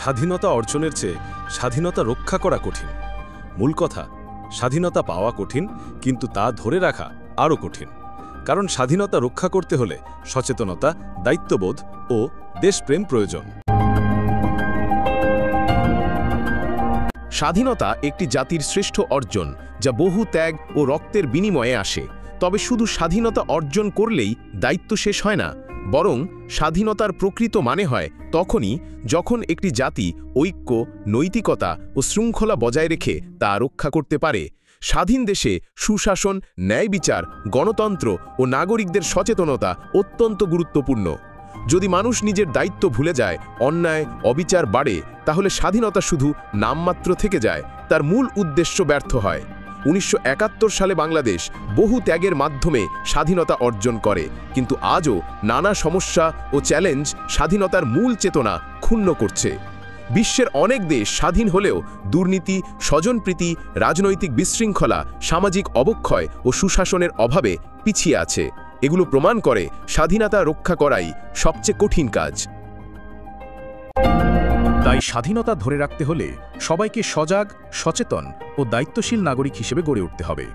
স্বাধীনতা অর্জনের চেয়ে স্বাধীনতা রক্ষা করা কঠিন। মূল কথা, স্বাধীনতা পাওয়া কঠিন, কিন্তু তা ধরে রাখা আরও কঠিন। কারণ স্বাধীনতা রক্ষা করতে হলে সচেতনতা, দায়িত্ববোধ ও দেশপ্রেম প্রয়োজন। স্বাধীনতা একটি জাতির শ্রেষ্ঠ অর্জন, যা বহু ত্যাগ ও রক্তের বিনিময়ে আসে। তবে শুধু স্বাধীনতা অর্জন করলেই দায়িত্ব শেষ হয় না, বরং স্বাধীনতার প্রকৃত মানে হয় তখনই যখন একটি জাতি ঐক্য, নৈতিকতা ও শৃঙ্খলা বজায় রেখে তা রক্ষা করতে পারে। স্বাধীন দেশে সুশাসন, ন্যায় বিচার, গণতন্ত্র ও নাগরিকদের সচেতনতা অত্যন্ত গুরুত্বপূর্ণ। যদি মানুষ নিজের দায়িত্ব ভুলে যায়, অন্যায়, অবিচার বাড়ে, তাহলে স্বাধীনতা শুধু নামমাত্র থেকে যায়, তার মূল উদ্দেশ্য ব্যর্থ হয়। ১৯৭১ সালে বাংলাদেশ বহু ত্যাগের মাধ্যমে স্বাধীনতা অর্জন করে, কিন্তু আজও নানা সমস্যা ও চ্যালেঞ্জ স্বাধীনতার মূল চেতনা ক্ষুণ্ণ করছে। বিশ্বের অনেক দেশ স্বাধীন হলেও দুর্নীতি, স্বজনপ্রীতি, রাজনৈতিক বিশৃঙ্খলা, সামাজিক অবক্ষয় ও সুশাসনের অভাবে পিছিয়ে আছে। এগুলো প্রমাণ করে স্বাধীনতা রক্ষা করাই সবচেয়ে কঠিন কাজ। তাই স্বাধীনতা ধরে রাখতে হলে সবাইকে সজাগ, সচেতন ও দায়িত্বশীল নাগরিক হিসেবে গড়ে উঠতে হবে।